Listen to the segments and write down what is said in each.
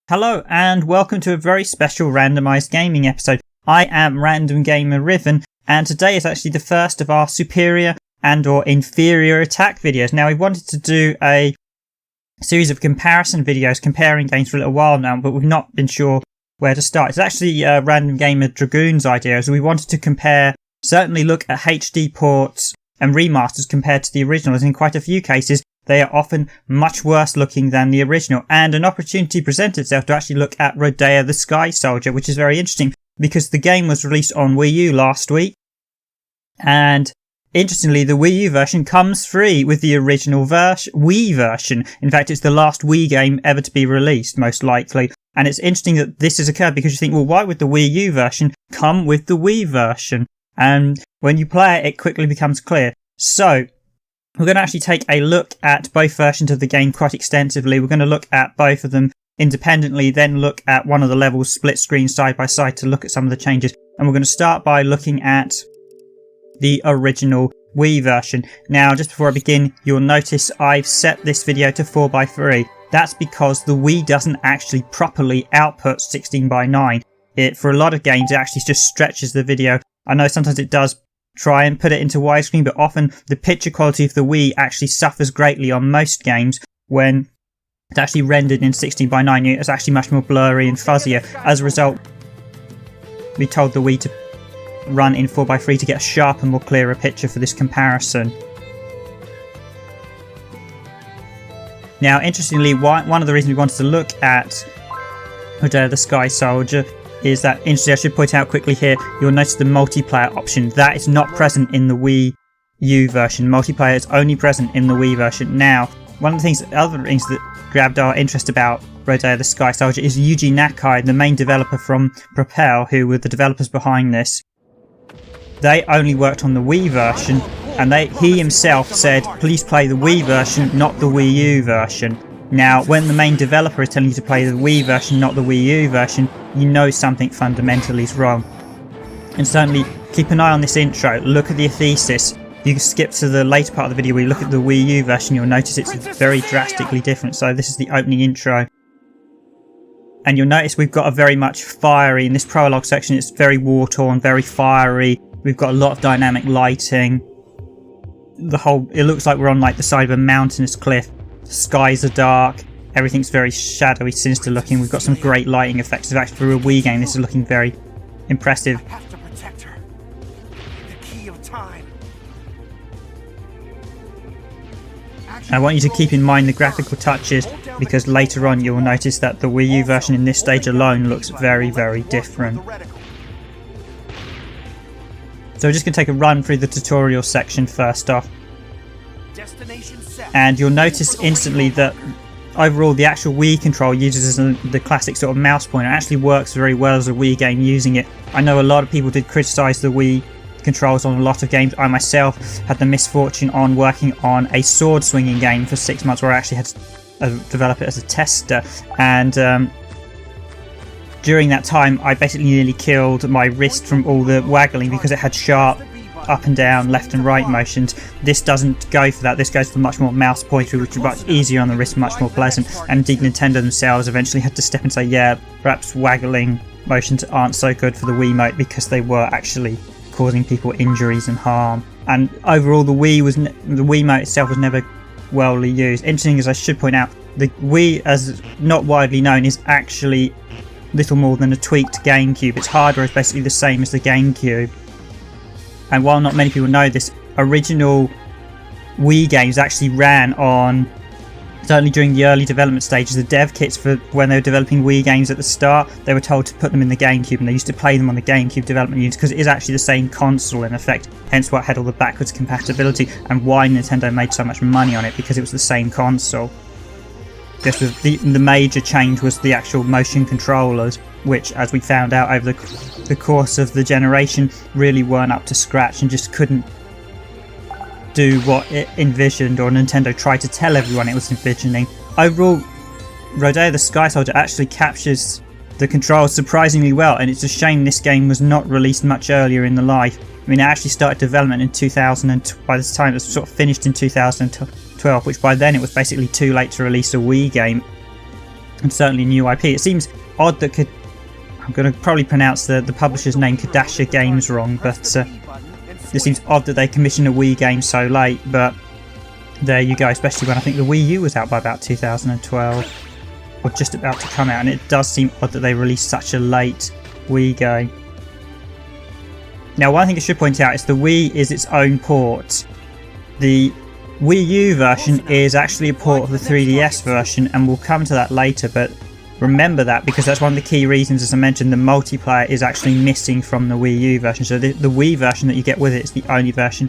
Hello and welcome to a very special Randomised Gaming episode. I am Random Gamer Riven, and today is actually the first of our Superior and or Inferior Attack videos. Now, we wanted to do a series of comparison videos comparing games for a little while now, but we've not been sure where to start. It's actually Random Gamer Dragoon's idea, as we wanted to compare, certainly look at HD ports and remasters compared to the originals. In quite a few cases, they are often much worse looking than the original, and an opportunity presented itself to actually look at Rodea The Sky Soldier, which is very interesting because the game was released on Wii U last week, and interestingly the Wii U version comes free with the original Wii version. In fact, it's the last Wii game ever to be released, most likely, and it's interesting that this has occurred because you think, well, why would the Wii U version come with the Wii version? And when you play it, it quickly becomes clear. So we're going to actually take a look at both versions of the game quite extensively. We're going to look at both of them independently, then look at one of the levels split screen side by side to look at some of the changes. And we're going to start by looking at the original Wii version. Now, just before I begin, you'll notice I've set this video to 4:3. That's because the Wii doesn't actually properly output 16:9. For a lot of games, it actually just stretches the video. I know sometimes it does try and put it into widescreen, but often the picture quality of the Wii actually suffers greatly on most games when it's actually rendered in 16:9. It's actually much more blurry and fuzzier. As a result, we told the Wii to run in 4:3 to get a sharper, more clearer picture for this comparison. Now, interestingly, one of the reasons we wanted to look at Rodea The Sky Soldier is that, interestingly, I should point out quickly here, you'll notice the multiplayer option. That is not present in the Wii U version. Multiplayer is only present in the Wii version. Now, one of the other things that grabbed our interest about Rodea The Sky Soldier is Yuji Nakai, the main developer from Prope, who were the developers behind this. They only worked on the Wii version, and he himself said, please play the Wii version, not the Wii U version. Now, when the main developer is telling you to play the Wii version, not the Wii U version, you know something fundamentally is wrong. And certainly, keep an eye on this intro, look at the thesis. You can skip to the later part of the video where you look at the Wii U version, you'll notice it's very drastically different. So this is the opening intro. And you'll notice we've got a very much fiery, in this prologue section, it's very war-torn, very fiery. We've got a lot of dynamic lighting. It looks like we're on like the side of a mountainous cliff. The skies are dark, everything's very shadowy, sinister looking. We've got some great lighting effects. Actually, for a Wii game, this is looking very impressive. I have to protect her. The key of time. I want you to keep in mind the graphical touches, because later on you'll notice that the Wii U version in this stage alone looks very, very different. So we're just going to take a run through the tutorial section first off. And you'll notice instantly that overall the actual Wii control uses the classic sort of mouse pointer. It actually works very well as a Wii game using it. I know a lot of people did criticise the Wii controls on a lot of games. I myself had the misfortune on working on a sword swinging game for 6 months where I actually had to develop it as a tester, and during that time I basically nearly killed my wrist from all the waggling because it had sharp up and down, left and right motions. This doesn't go for that. This goes for much more mouse pointer, which is much easier on the wrist, much more pleasant. And indeed, Nintendo themselves eventually had to step in and say, yeah, perhaps waggling motions aren't so good for the Wiimote because they were actually causing people injuries and harm. And overall, the Wiimote itself was never well used. Interesting, as I should point out, the Wii, as not widely known, is actually little more than a tweaked GameCube. Its hardware is basically the same as the GameCube. And while not many people know this, original Wii games actually ran on, certainly during the early development stages, the dev kits for when they were developing Wii games at the start, they were told to put them in the GameCube, and they used to play them on the GameCube development units because it is actually the same console in effect, hence why it had all the backwards compatibility and why Nintendo made so much money on it, because it was the same console. This was the major change was the actual motion controllers, which, as we found out over the course of the generation, really weren't up to scratch and just couldn't do what it envisioned, or Nintendo tried to tell everyone it was envisioning. Overall, Rodea The Sky Soldier actually captures the controls surprisingly well, and it's a shame this game was not released much earlier in the life. I mean, it actually started development in 2000, and by this time it was sort of finished in 2012, which by then it was basically too late to release a Wii game. and certainly new IP. It seems odd that I'm going to probably pronounce the publisher's name Kadokawa Games wrong, but it seems odd that they commissioned a Wii game so late, but there you go, especially when I think the Wii U was out by about 2012, or just about to come out, and it does seem odd that they released such a late Wii game. Now, one thing I should point out is the Wii is its own port. The Wii U version is actually a port of the 3DS version, and we'll come to that later, but remember that, because that's one of the key reasons, as I mentioned, the multiplayer is actually missing from the Wii U version. So the Wii version that you get with it is the only version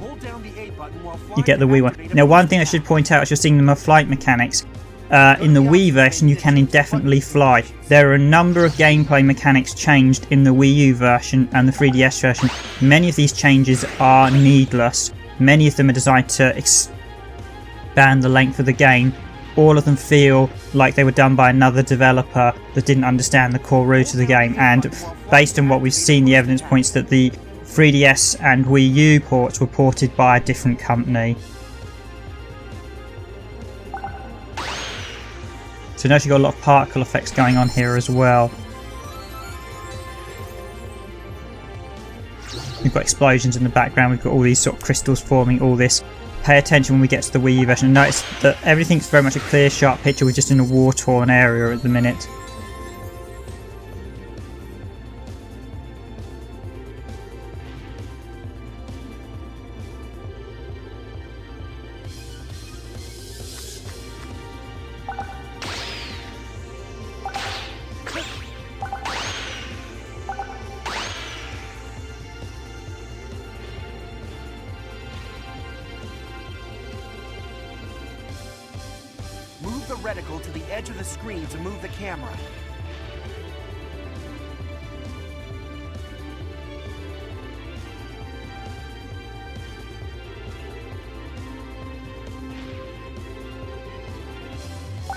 you get, the Wii one. Now, one thing I should point out is you're seeing the flight mechanics. In the Wii version, you can indefinitely fly. There are a number of gameplay mechanics changed in the Wii U version and the 3DS version. Many of these changes are needless. Many of them are designed to expand the length of the game. All of them feel like they were done by another developer that didn't understand the core root of the game, and based on what we've seen, the evidence points that the 3DS and Wii U ports were ported by a different company. So notice you've got a lot of particle effects going on here as well. We've got explosions in the background, we've got all these sort of crystals forming, all this. Pay attention when we get to the Wii U version. Notice that everything's very much a clear, sharp picture. We're just in a war-torn area at the minute. Move the reticle to the edge of the screen to move the camera.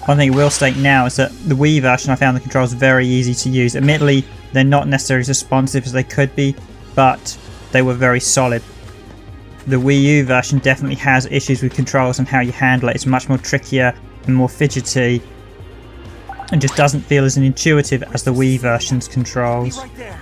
One thing I will state now is that the Wii version, I found the controls very easy to use. Admittedly, they're not necessarily as responsive as they could be, but they were very solid. The Wii U version definitely has issues with controls and how you handle it. It's much more trickier and more fidgety, and just doesn't feel as intuitive as the Wii version's controls. Be right there.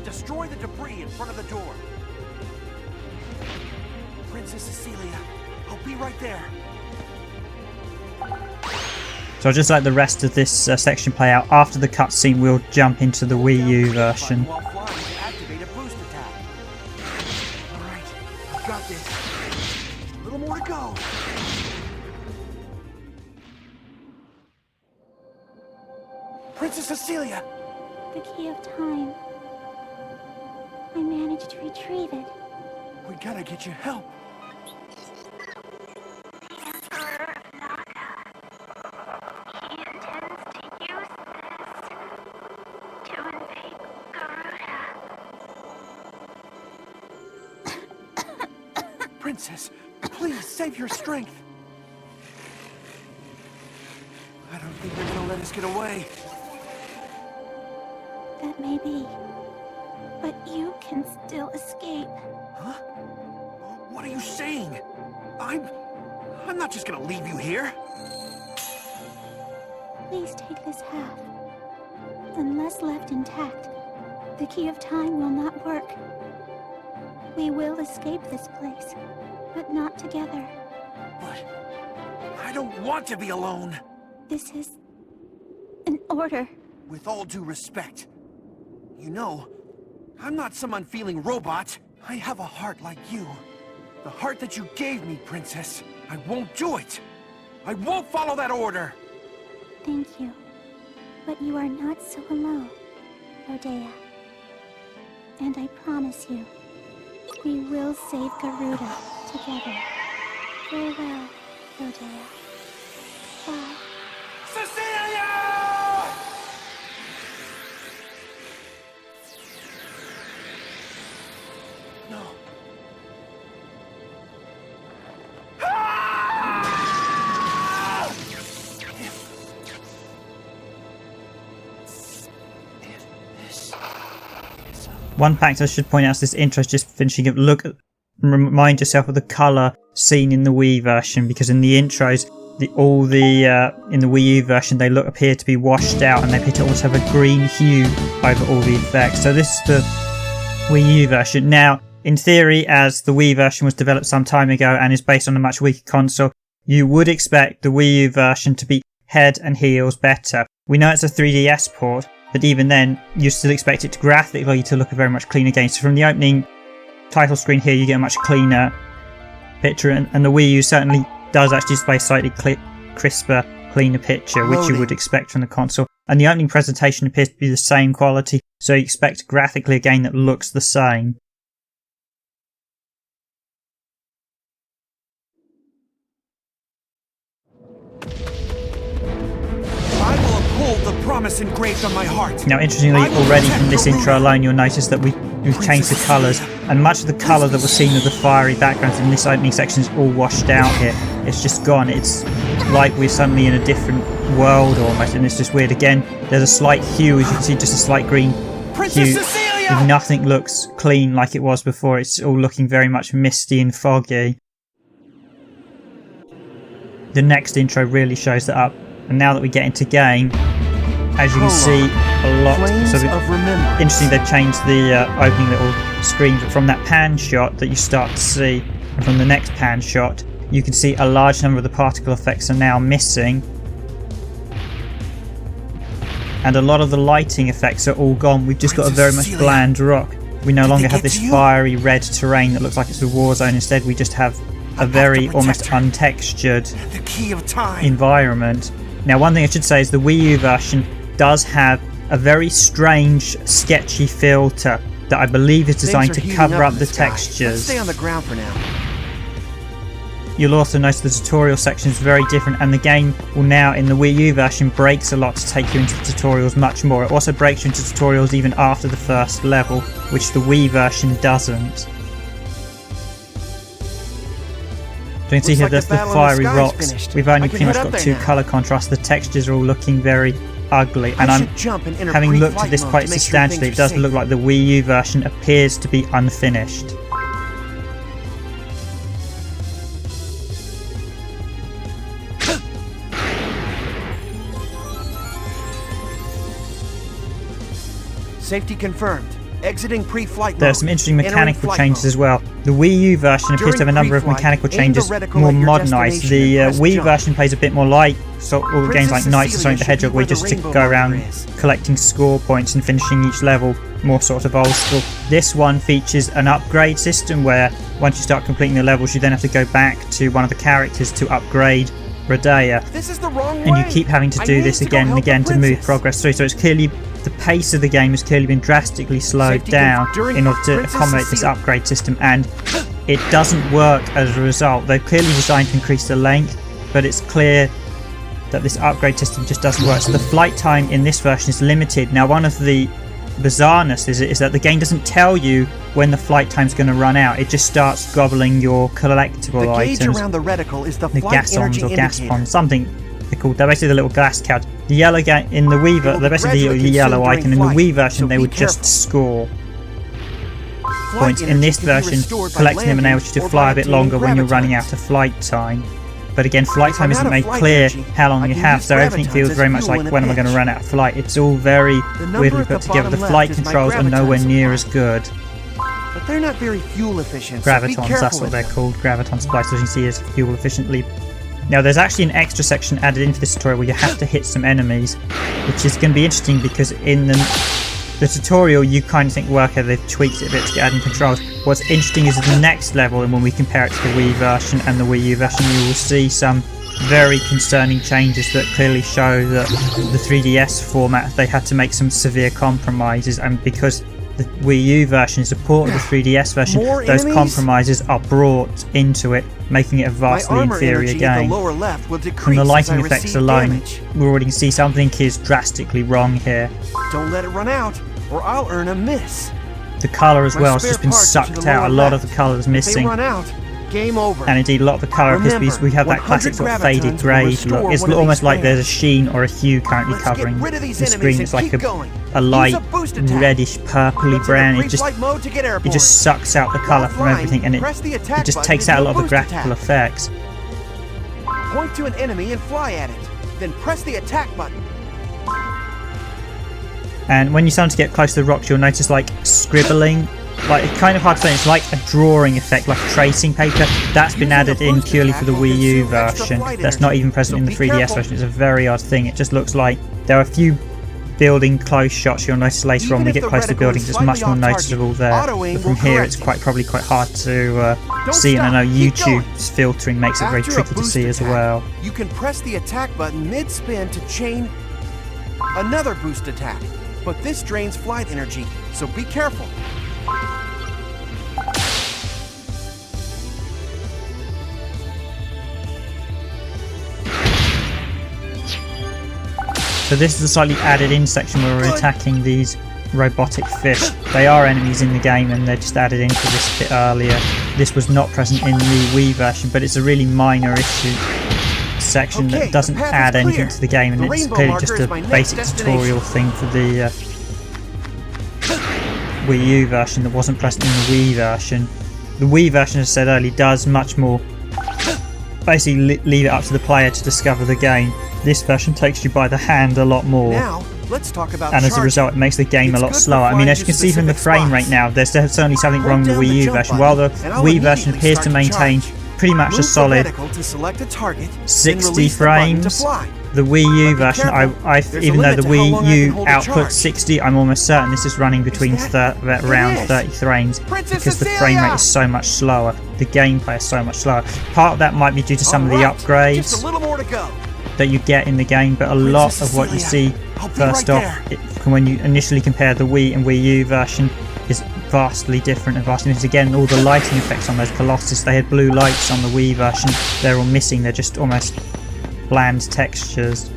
Destroy the debris in front of the door. Princess Cecilia, I'll be right there. So I'll just let the rest of this section play out. After the cutscene, we'll jump into the Wii U version. While flying to activate a boost attack. All right, I've got this. A little more to go. Princess Cecilia! The key of time. I managed to retrieve it. We gotta get you help. He intends to use this to invade Garuda. Princess, please save your strength. I don't think they're gonna let us get away. That may be. But you can still escape. Huh? What are you saying? I'm not just gonna leave you here. Please take this half. Unless left intact, the key of time will not work. We will escape this place, but not together. But I don't want to be alone. This is an order. With all due respect, you know, I'm not some unfeeling robot. I have a heart like you. The heart that you gave me, Princess. I won't do it. I won't follow that order. Thank you. But you are not so alone, Rodea. And I promise you, we will save Garuda together. Farewell, Rodea. Bye. Cecilia! No. Ah! One fact I should point out is this intro is just finishing up. Remind yourself of the colour seen in the Wii version, because in the intros, in the Wii U version, they appear to be washed out, and they appear to almost have a green hue over all the effects. So this is the Wii U version. Now, in theory, as the Wii version was developed some time ago and is based on a much weaker console, you would expect the Wii U version to be head and heels better. We know it's a 3DS port, but even then, you still expect it to graphically to look a very much cleaner game. So from the opening title screen here, you get a much cleaner picture, and the Wii U certainly does actually display slightly crisper, cleaner picture, which you would expect from the console. And the opening presentation appears to be the same quality, so you expect graphically a game that looks the same. I will uphold the promise engraved on my heart. Now, interestingly, already from this intro alone, you'll notice that we've changed the colours, and much of the colour that was seen of the fiery backgrounds in this opening section is all washed out here. It's just gone. It's like we're suddenly in a different world almost, and it's just weird. Again, there's a slight hue, as you can see, just a slight green hue. Nothing looks clean like it was before. It's all looking very much misty and foggy. The next intro really shows that up, and now that we get into game, as you can see, a lot. Interesting, they've changed the opening little screen from that pan shot that you start to see, and from the next pan shot, you can see a large number of the particle effects are now missing, and a lot of the lighting effects are all gone. We've just got a very much bland rock. We no longer have this fiery red terrain that looks like it's a war zone. Instead, we just have a very almost untextured environment. Now, one thing I should say is the Wii U version does have a very strange, sketchy filter that I believe is designed to cover up the textures. Stay on the ground for now. You'll also notice the tutorial section is very different, and the game will now, in the Wii U version, breaks a lot to take you into the tutorials much more. It also breaks you into tutorials even after the first level, which the Wii version doesn't. So you can see here the fiery rocks. We've only pretty much got two colour contrasts. The textures are all looking very ugly, and having looked at this quite substantially, it does look like the Wii U version appears to be unfinished. Safety confirmed. Exiting pre-flight mode. There are some interesting mechanical changes as well. The Wii U version appears to have a number of mechanical changes more modernised. The Wii version plays a bit more like all games like Knights of Sonic the Hedgehog, where you just go around collecting score points and finishing each level, more sort of old school. This one features an upgrade system where once you start completing the levels, you then have to go back to one of the characters to upgrade Rodea. This is the wrong way. And you keep having to do this again and again to move progress through. So it's clearly, the pace of the game has clearly been drastically slowed down in order to accommodate this upgrade system, and it doesn't work as a result. They've clearly designed to increase the length, but it's clear that this upgrade system just doesn't work. So the flight time in this version is limited. Now, one of the bizarreness is that the game doesn't tell you when the flight time's going to run out. It just starts gobbling your collectible items. The gauge around the reticle is the gasons energy or indicator. gaspons, something they're called. They're basically the little glass card. The yellow in the Wii version, they're basically the yellow icon. In the Wii version, they would just score points. In this version, collecting them enables you to fly a bit longer when you're running out of flight time. But again, flight time isn't made clear how long you have, so everything feels very much like when am I going to run out of flight. It's all very weirdly put together. The flight controls are nowhere near as good. But they're not very fuel efficient. Gravitons, that's what they're called. Graviton splicers, you can see, is fuel efficiently. Now, there's actually an extra section added into this tutorial where you have to hit some enemies, which is going to be interesting because in the tutorial you kind of think, well, okay, they've tweaked it a bit to get adding controls. What's interesting is the next level, and when we compare it to the Wii version and the Wii U version, you will see some very concerning changes that clearly show that the 3DS format, they had to make some severe compromises, and because the Wii U version is a port of the 3DS version, those compromises are brought into it, making it a vastly inferior game. From the lighting effects alone, we already can see something is drastically wrong here. Don't let it run out, or I'll earn a miss. The colour as well has just been sucked out. A lot of the colour is missing. game over. And indeed, a lot of the colour appears to be, we have that classic sort of faded grey look. It's almost like there's a sheen or a hue currently covering the screen. It's like a light reddish purpley brown. It just sucks out the colour from everything, and it just takes out a lot of the graphical effects. Point to an enemy and fly at it. Then press the attack button. And when you start to get close to the rocks, you'll notice like scribbling. Like, it's kind of hard to say, it's like a drawing effect, like tracing paper. That's been added in purely for the Wii U version. That's not even present in the 3DS version. It's a very odd thing. It just looks like there are a few building close shots you'll notice later on. We get close to buildings, it's much more noticeable there. But from here, it's probably quite hard to see, and I know YouTube's filtering makes it very tricky to see as well. You can press the attack button mid-spin to chain another boost attack, but this drains flight energy, so be careful. So this is a slightly added in section where we're attacking these robotic fish. They are enemies in the game and they're just added into this bit earlier. This was not present in the Wii version, but it's a really minor issue section that doesn't add anything to the game, and it's clearly just a basic tutorial thing for the Wii U version that wasn't present in the Wii version. The Wii version, as I said earlier, does much more basically leave it up to the player to discover the game. This version takes you by the hand a lot more. Now, let's talk about and as a result, it makes the game a lot slower. I mean, as you can see from the frame rate now, there's certainly something wrong with the Wii U version. While the Wii version appears to maintain pretty much a solid 60 frames, the Wii U version, even though the Wii U outputs 60, I'm almost certain this is running between around 30 frames because the frame rate is so much slower. The gameplay is so much slower. Part of that might be due to some of the upgrades that you get in the game, but a lot of what you see first off when you initially compare the Wii and Wii U version is vastly different and vastly different. Again, all the lighting effects on those Colossus, they had blue lights on the Wii version, they're all missing, they're just almost bland textures.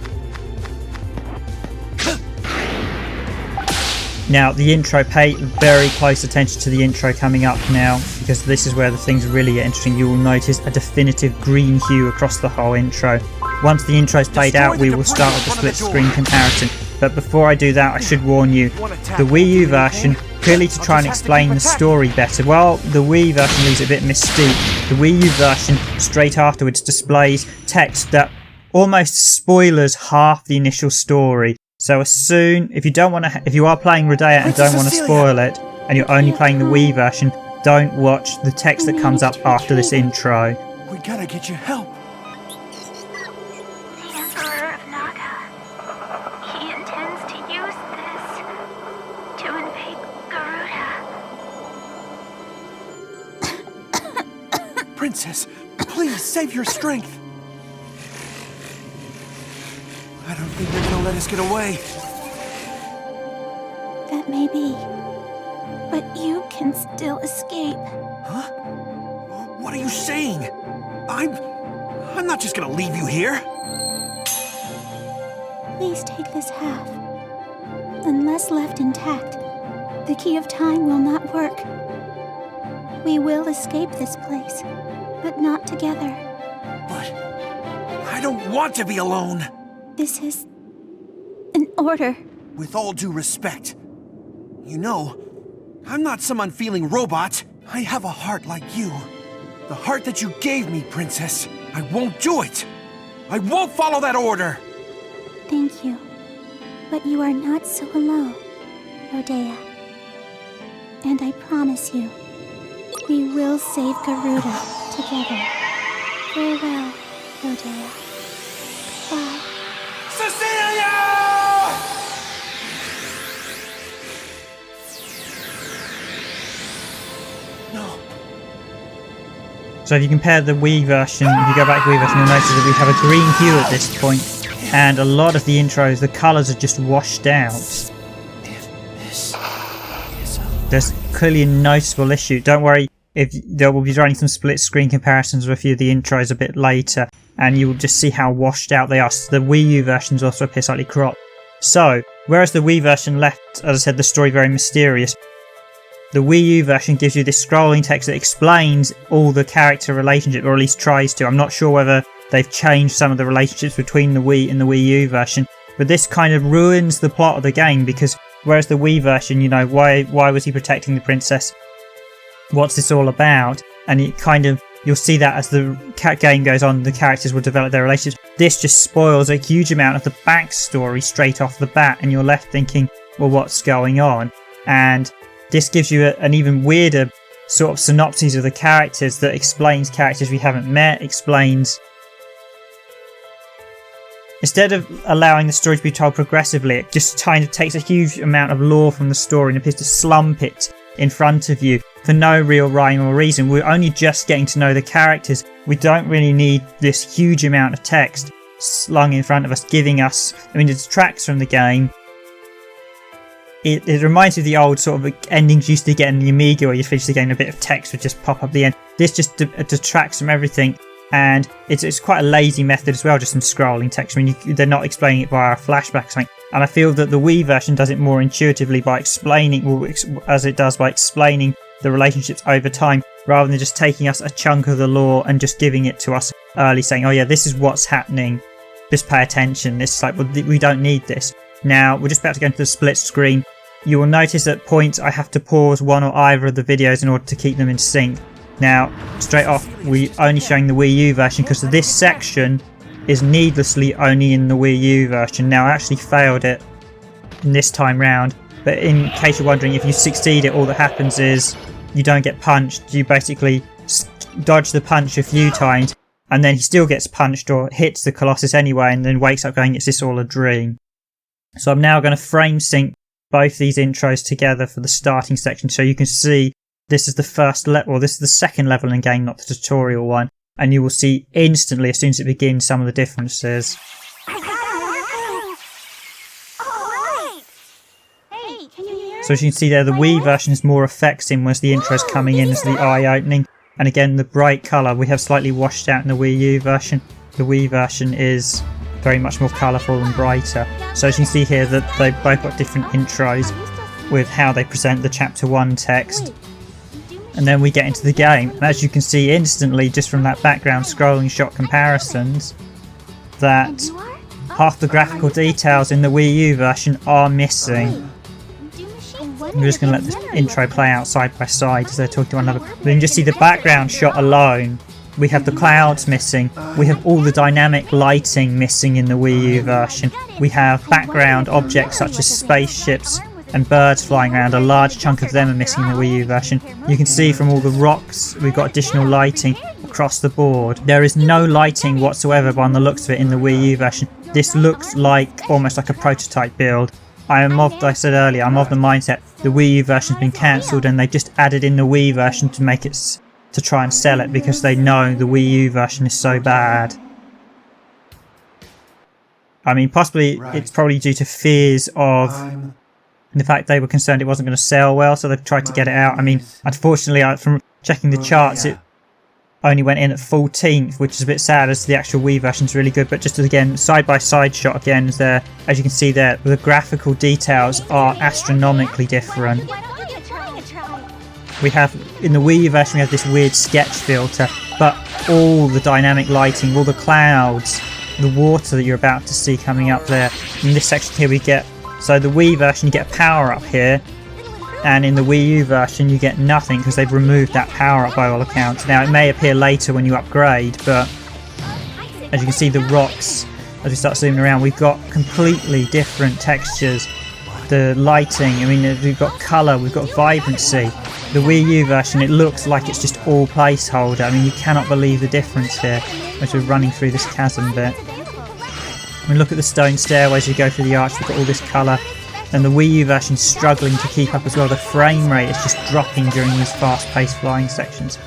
Now the intro, pay very close attention to the intro coming up now, because this is where the things really get interesting. You will notice a definitive green hue across the whole intro. Once the intro is played out, we will start with the split screen comparison. But before I do that, I should warn you, the Wii U version, clearly to try and explain the story better, while the Wii version leaves it a bit mystique, the Wii U version straight afterwards displays text that almost spoilers half the initial story. So as soon, if you are playing Rodea and don't want to spoil it, and you're only playing the Wii version, don't watch the text that comes up after this intro. We gotta get you help. The Emperor of Naga. He intends to use this to invade Garuda. Princess, please save your strength. I don't think they're gonna let us get away. That may be, but you can still escape. Huh? What are you saying? I'm not just gonna leave you here. Please take this half. Unless left intact, the key of time will not work. We will escape this place, but not together. But I don't want to be alone. This is an order. With all due respect, you know, I'm not some unfeeling robot. I have a heart like you. The heart that you gave me, Princess. I won't do it. I won't follow that order. Thank you. But you are not so alone, Rodea. And I promise you, we will save Garuda together. Farewell, Rodea. Bye. Cecilia! No. So if you compare the Wii version, if you go back to the Wii version, you'll notice that we have a green hue at this point, and a lot of the intros, the colours are just washed out. There's clearly a noticeable issue. Don't worry, there will be running some split screen comparisons with a few of the intros a bit later, and you will just see how washed out they are. So the Wii U versions also appear slightly cropped. So, whereas the Wii version left, as I said, the story very mysterious, The Wii U version gives you this scrolling text that explains all the character relationship, or at least tries to. I'm not sure whether they've changed some of the relationships between the Wii and the Wii U version, but this kind of ruins the plot of the game, because whereas the Wii version, you know, why was he protecting the princess? What's this all about? And it kind of, you'll see that as the game goes on, the characters will develop their relationships. This just spoils a huge amount of the backstory straight off the bat, and you're left thinking, well, what's going on? And this gives you an even weirder sort of synopsis of the characters that explains characters we haven't met, explains... Instead of allowing the story to be told progressively, it just kind of takes a huge amount of lore from the story and appears to slump it in front of you for no real rhyme or reason. We're only just getting to know the characters. We don't really need this huge amount of text slung in front of us, giving us... I mean, it detracts from the game. It reminds me of the old sort of endings you used to get in the Amiga, where you finish the game and a bit of text would just pop up at the end. This just detracts from everything, and it's quite a lazy method as well, just some scrolling text. I mean, they're not explaining it via a flashback or something. And I feel that the Wii version does it more intuitively by explaining, as it does by explaining the relationships over time, rather than just taking us a chunk of the lore and just giving it to us early, saying, oh yeah, this is what's happening, just pay attention. It's like, well, we don't need this. Now, we're just about to go into the split screen. You will notice at points I have to pause one or either of the videos in order to keep them in sync. Now, straight off, we're only showing the Wii U version because this section is needlessly only in the Wii U version. Now, I actually failed it this time round, but in case you're wondering, if you succeed it, all that happens is you don't get punched. You basically dodge the punch a few times, and then he still gets punched or hits the Colossus anyway, and then wakes up going, is this all a dream? So I'm now going to frame sync both these intros together for the starting section, so you can see this is the first level, this is the second level in the game, not the tutorial one, and you will see instantly as soon as it begins some of the differences. So as you can see there, the Wii version is more effects in, whereas the intro is coming in as the eye opening, and again the bright colour we have slightly washed out in the Wii U version. The Wii version is very much more colourful and brighter. So as you can see here, that they've both got different intros with how they present the chapter 1 text, and then we get into the game, and as you can see instantly just from that background scrolling shot comparisons, that half the graphical details in the Wii U version are missing. I'm just going to let this intro play out side by side as they're talking to one another. But you can just see the background shot alone. We have the clouds missing, we have all the dynamic lighting missing in the Wii U version, we have background objects such as spaceships and birds flying around, a large chunk of them are missing in the Wii U version. You can see from all the rocks we've got additional lighting across the board. There is no lighting whatsoever by the looks of it in the Wii U version. This looks like almost like a prototype build. I said earlier, I'm of the mindset the Wii U version's been cancelled and they just added in the Wii version to make it to try and sell it because they know the Wii U version is so bad. I mean, possibly it's probably due to fears of the fact they were concerned it wasn't going to sell well, so they've tried to get it out. I mean, unfortunately, from checking the charts, it only went in at 14th, which is a bit sad as the actual Wii version's really good. But just again, side-by-side shot again, is there, as you can see there, the graphical details are astronomically different. We have, in the Wii version, we have this weird sketch filter, but all the dynamic lighting, all the clouds, the water that you're about to see coming up there. In this section here we get, so the Wii version you get a power up here, and in the Wii U version you get nothing because they've removed that power up by all accounts. Now it may appear later when you upgrade, but as you can see the rocks, as we start zooming around, we've got completely different textures. The lighting, I mean, we've got colour, we've got vibrancy. The Wii U version, it looks like it's just all placeholder. I mean, you cannot believe the difference here as we're running through this chasm bit. I mean, look at the stone stairways, you go through the arch, we've got all this colour. And the Wii U version's struggling to keep up as well. The frame rate is just dropping during these fast-paced flying sections.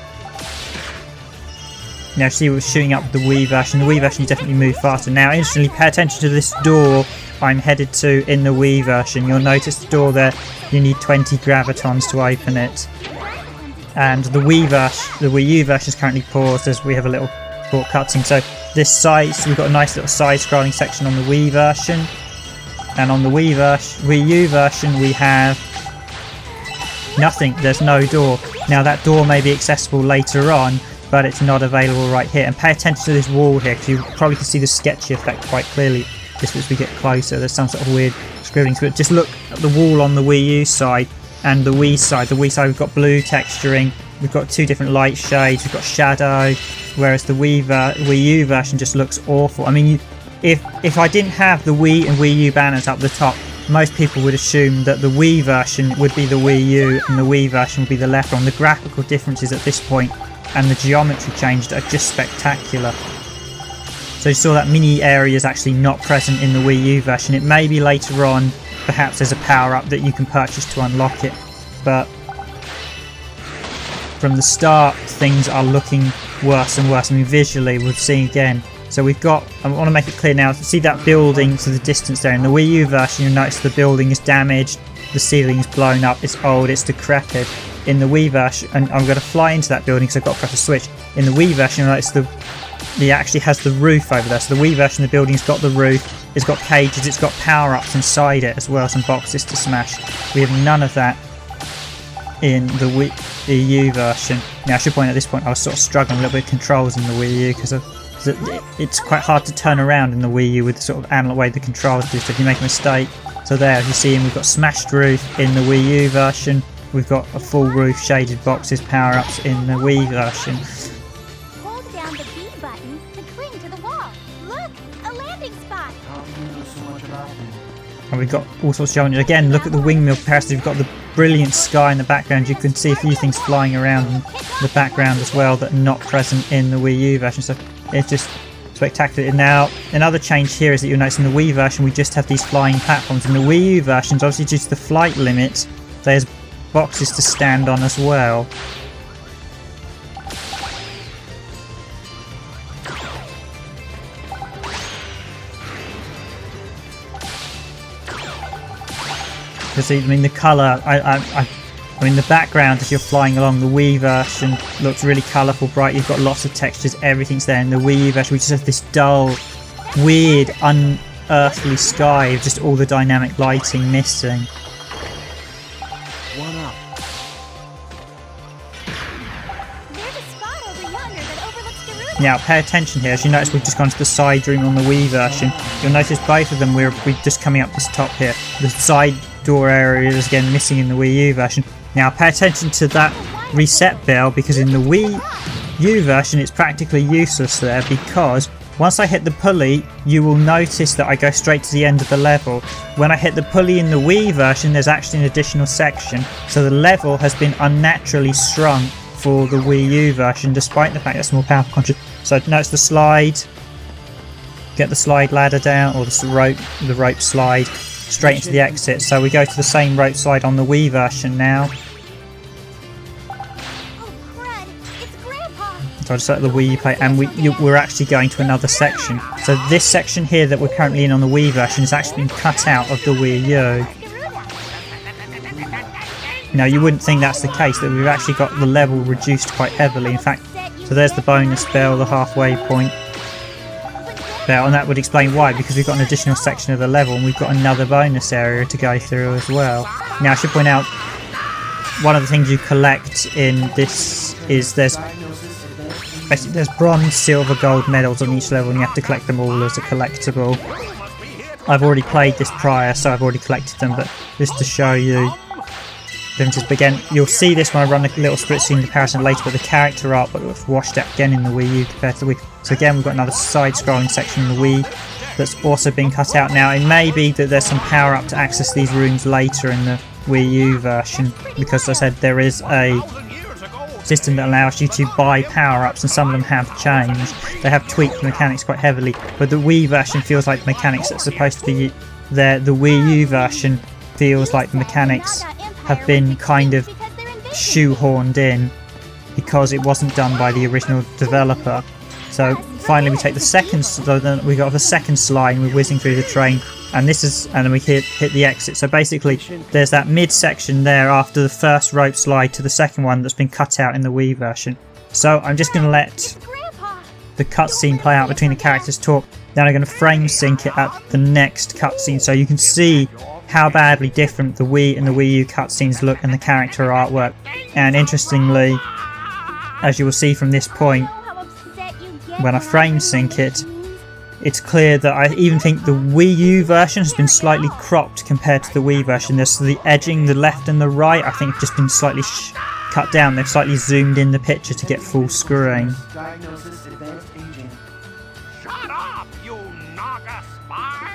Now, see, we're shooting up the Wii version. The Wii version, you definitely move faster. Now, instantly, pay attention to this door I'm headed to in the Wii version. You'll notice the door there, you need 20 gravitons to open it. And the Wii U version is currently paused as we have a little short cutscene. So this side, so we've got a nice little side-scrolling section on the Wii version. And on the Wii U version, we have Nothing, there's no door. Now that door may be accessible later on, but it's not available right here. And pay attention to this wall here, because you probably can see the sketchy effect quite clearly just as we get closer. There's some sort of weird scribbling to it. Just look at the wall on the Wii U side and the Wii side. The Wii side, we've got blue texturing, we've got 2 different light shades, we've got shadow, whereas the Wii U version just looks awful. I mean, if I didn't have the Wii and Wii U banners up the top, most people would assume that the Wii version would be the Wii U and the Wii version would be the left one. The graphical differences at this point and the geometry changed are just spectacular. So you saw that mini area is actually not present in the Wii U version. It may be later on, perhaps there's a power-up that you can purchase to unlock it, but from the start things are looking worse and worse. I mean, visually we've seen again. So we've got, I want to make it clear now, see that building to the distance there. In the Wii U version you'll notice the building is damaged, the ceiling is blown up, it's old, it's decrepit. In the Wii version, and I'm going to fly into that building because I've got to press a switch. In the Wii version you'll notice it actually has the roof over there. So the Wii version of the building's got the roof, it's got cages, it's got power-ups inside it as well, some boxes to smash. We have none of that in the Wii U version. Now I should point out at this point I was sort of struggling a little bit with controls in the Wii U because it's quite hard to turn around in the Wii U with the sort of analog way the controls do. So if you make a mistake, so there, as you see, we've got smashed roof in the Wii U version. We've got a full roof, shaded boxes, power-ups in the Wii version. Hold down the B button to cling to the wall. Look, a landing spot. And we've got all sorts of challenges. Again, look at the windmill comparison. We've got the brilliant sky in the background. You can see a few things flying around in the background as well that are not present in the Wii U version. So it's just spectacular. Now, another change here is that you'll notice in the Wii version we just have these flying platforms. In the Wii U versions, obviously due to the flight limits, there's boxes to stand on as well. Because I mean the colour, I mean the background as you're flying along the Wii version looks really colourful, bright. You've got lots of textures, everything's there. In the Wii U version we just have this dull, weird, unearthly sky with just all the dynamic lighting missing. Now pay attention here, as you notice we've just gone to the side room on the Wii version. You'll notice both of them we're just coming up this top here. The side door area is again missing in the Wii U version. Now pay attention to that reset bell, because in the Wii U version it's practically useless there, because once I hit the pulley you will notice that I go straight to the end of the level. When I hit the pulley in the Wii version there's actually an additional section, so the level has been unnaturally shrunk for the Wii U version, despite the fact that it's more powerful controller. So notice the slide, get the slide ladder down, or the rope slide straight into the exit. So we go to the same rope slide on the Wii version now. So I just let the Wii U play, and we're actually going to another section. So this section here that we're currently in on the Wii version has actually been cut out of the Wii U. Now you wouldn't think that's the case, that we've actually got the level reduced quite heavily. In fact, so there's the bonus bell, the halfway point bell, and that would explain why, because we've got an additional section of the level and we've got another bonus area to go through as well. Now I should point out, one of the things you collect in this is there's bronze, silver, gold medals on each level, and you have to collect them all as a collectible. I've already played this prior, so I've already collected them, but just to show you. But again, you'll see this when I run a little split screen comparison later, but the character art was washed out again in the Wii U compared to the Wii. So again, we've got another side-scrolling section in the Wii that's also been cut out. Now, it may be that there's some power-up to access these rooms later in the Wii U version, because as I said, there is a system that allows you to buy power-ups, and some of them have changed. They have tweaked the mechanics quite heavily, but the Wii version feels like the mechanics that's supposed to be there. The Wii U version feels like the mechanics have been kind of shoehorned in because it wasn't done by the original developer. So finally we take the second, so then we got the second slide and we're whizzing through the train, and then we hit the exit. So basically there's that mid section there after the first rope slide to the second one that's been cut out in the Wii version. So I'm just going to let the cutscene play out between the characters talk, then I'm going to frame sync it at the next cutscene, so you can see how badly different the Wii and the Wii U cutscenes look and the character artwork. And interestingly, as you will see from this point, when I frame sync it, it's clear that I even think the Wii U version has been slightly cropped compared to the Wii version. There's the edging, the left and the right, I think have just been slightly cut down. They've slightly zoomed in the picture to get full screen. Diagnosis advanced aging. Shut up, you Naga spy!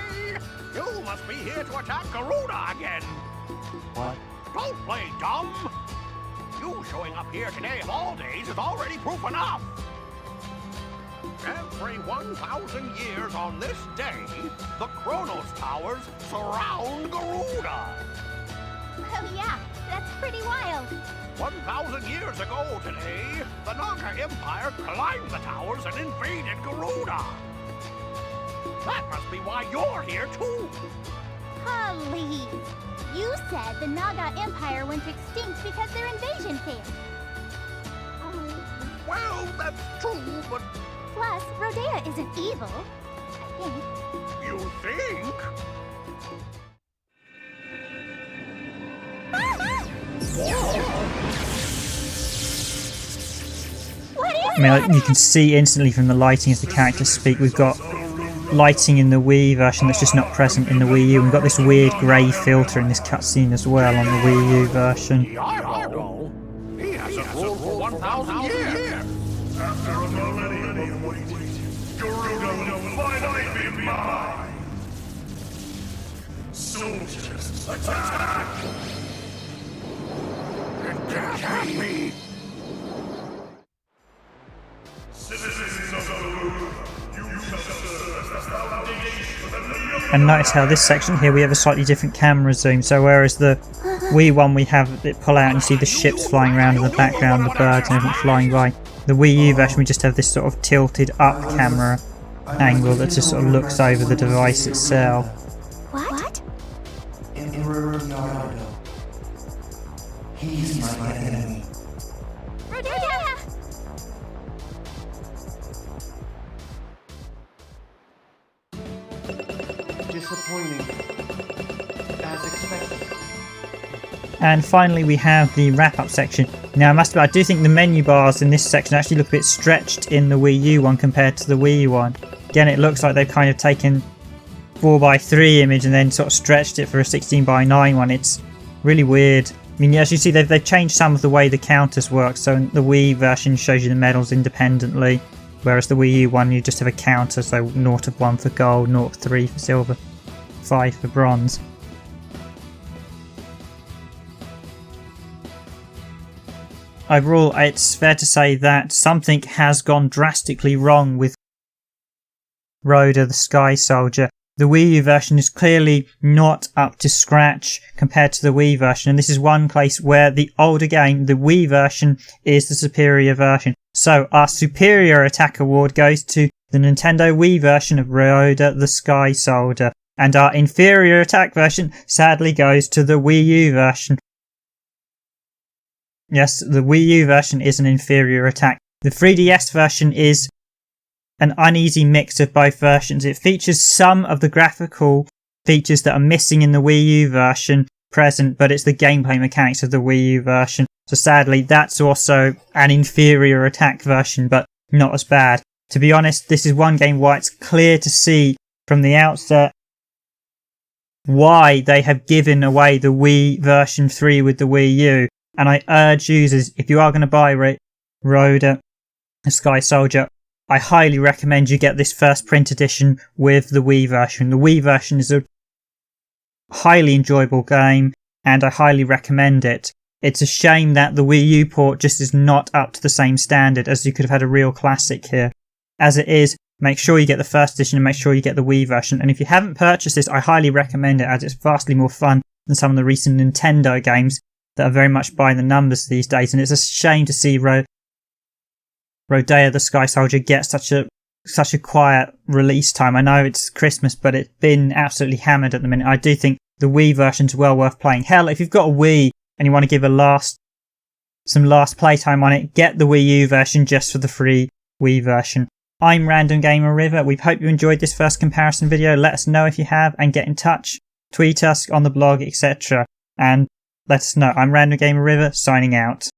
You must be here to attack Garuda again! What? Don't play dumb! You showing up here today of all days is already proof enough! Every 1,000 years on this day, the Kronos Towers surround Garuda! Oh yeah, that's pretty wild. 1,000 years ago today, the Naga Empire climbed the towers and invaded Garuda! That must be why you're here too! Please. You said the Naga Empire went extinct because their invasion failed. Well, that's true, but Plus, Rodea isn't evil, I think. you think? What is I mean, like, you can see instantly from the lighting as the characters speak, we've got lighting in the Wii version that's just not present in the Wii U. We've got this weird grey filter in this cutscene as well on the Wii U version. Yardo? He hasn't ruled for 1,000 years! After a millennium of waiting, Garuda will finally be mine! Soldiers, attack! It can't be! Citizens of Garuda, you shall serve as the foundation for the new... And notice how this section here we have a slightly different camera zoom. So whereas the Wii one we have it pull out and you see the ships flying around in the background, the birds and everything flying by. The Wii U version we just have this sort of tilted up camera angle that just sort of looks over the device itself. What? Emperor Naruto. He's my enemy. Rodea! Disappointing. As expected. And finally we have the wrap-up section. Now I must admit, I do think the menu bars in this section actually look a bit stretched in the Wii U one compared to the Wii U one. Again, it looks like they've kind of taken 4:3 image and then sort of stretched it for a 16:9 one. It's really weird. I mean, as you see, they've changed some of the way the counters work. So the Wii version shows you the medals independently, whereas the Wii U one you just have a counter, so 0 of 1 for gold, 0 of 3 for silver, 5 for bronze. Overall, it's fair to say that something has gone drastically wrong with Rodea The Sky Soldier. The Wii U version is clearly not up to scratch compared to the Wii version, and this is one place where the older game, the Wii version, is the superior version. So our Superior Attack award goes to the Nintendo Wii version of Rodea The Sky Soldier, and our Inferior Attack version sadly goes to the Wii U version. Yes, the Wii U version is an Inferior Attack. The 3DS version is an uneasy mix of both versions. It features some of the graphical features that are missing in the Wii U version present, but it's the gameplay mechanics of the Wii U version. So sadly, that's also an Inferior Attack version, but not as bad. To be honest, this is one game where it's clear to see from the outset why they have given away the Wii version 3 with the Wii U. And I urge users, if you are going to buy Rodea The Sky Soldier, I highly recommend you get this first print edition with the Wii version. The Wii version is a highly enjoyable game, and I highly recommend it. It's a shame that the Wii U port just is not up to the same standard, as you could have had a real classic here. As it is, make sure you get the first edition and make sure you get the Wii version. And if you haven't purchased this, I highly recommend it, as it's vastly more fun than some of the recent Nintendo games that are very much by the numbers these days. And it's a shame to see Rodea The Sky Soldier get such a quiet release time. I know it's Christmas, but it's been absolutely hammered at the minute. I do think the Wii version's well worth playing. Hell, if you've got a Wii and you want to give some last playtime on it, get the Wii U version just for the free Wii version. I'm Random Gamer Riven. We hope you enjoyed this first comparison video. Let us know if you have and get in touch. tweet us on the blog, etc. and let us know. I'm Random Gamer River, signing out.